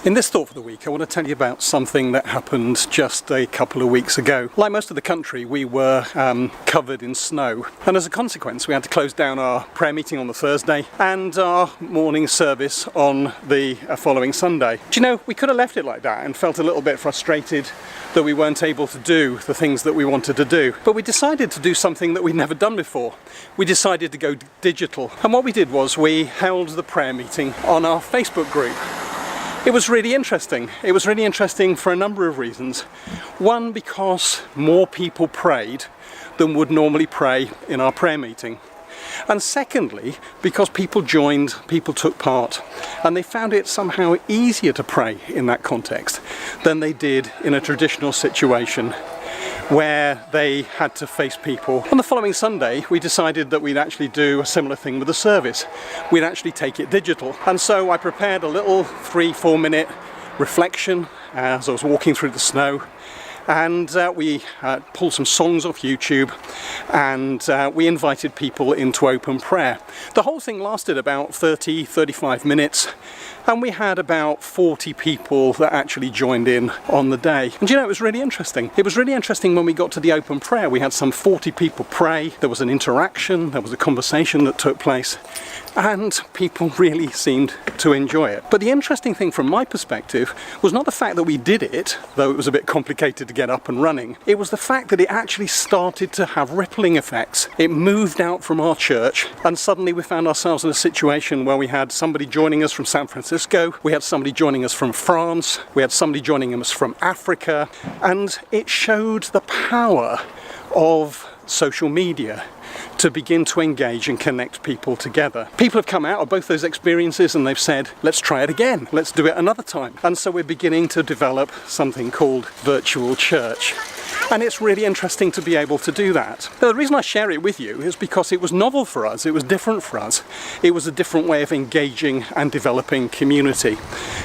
In this Thought for the Week, I want to tell you about something that happened just a couple of weeks ago. Like most of the country, we were covered in snow, and as a consequence we had to close down our prayer meeting on the Thursday and our morning service on the following Sunday. Do you know, we could have left it like that and felt a little bit frustrated that we weren't able to do the things that we wanted to do. But we decided to do something that we'd never done before. We decided to go digital. And what we did was we held the prayer meeting on our Facebook group. It was really interesting. It was really interesting for a number of reasons. One, because more people prayed than would normally pray in our prayer meeting. And secondly, because people joined, people took part, and they found it somehow easier to pray in that context than they did in a traditional situation where they had to face people. On the following Sunday, we decided that we'd actually do a similar thing with the service. We'd actually take it digital. And so I prepared a little 3-4 minute reflection as I was walking through the snow. And we pulled some songs off YouTube, and we invited people into open prayer. The whole thing lasted about 30-35 minutes, and we had about 40 people that actually joined in on the day. And you know, it was really interesting. It was really interesting when we got to the open prayer. We had some 40 people pray, there was an interaction, there was a conversation that took place, and people really seemed to enjoy it. But the interesting thing from my perspective was not the fact that we did it, though it was a bit complicated to get up and running. It was the fact that it actually started to have rippling effects. It moved out from our church, and suddenly we found ourselves in a situation where we had somebody joining us from San Francisco, we had somebody joining us from France, we had somebody joining us from Africa, and it showed the power of social media to begin to engage and connect people together. People have come out of both those experiences and they've said, let's try it again, let's do it another time. And so we're beginning to develop something called virtual church. And it's really interesting to be able to do that. Now, the reason I share it with you is because it was novel for us, it was different for us. It was a different way of engaging and developing community.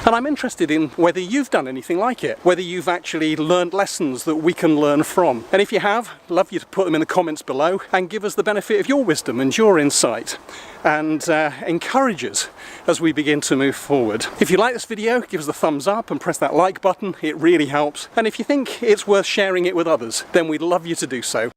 And I'm interested in whether you've done anything like it, whether you've actually learned lessons that we can learn from. And if you have, I'd love you to put them in the comments below and give us the benefit of your wisdom and your insight, and encourage us as we begin to move forward. If you like this video, give us a thumbs up and press that like button, it really helps. And if you think it's worth sharing it with others, then we'd love you to do so.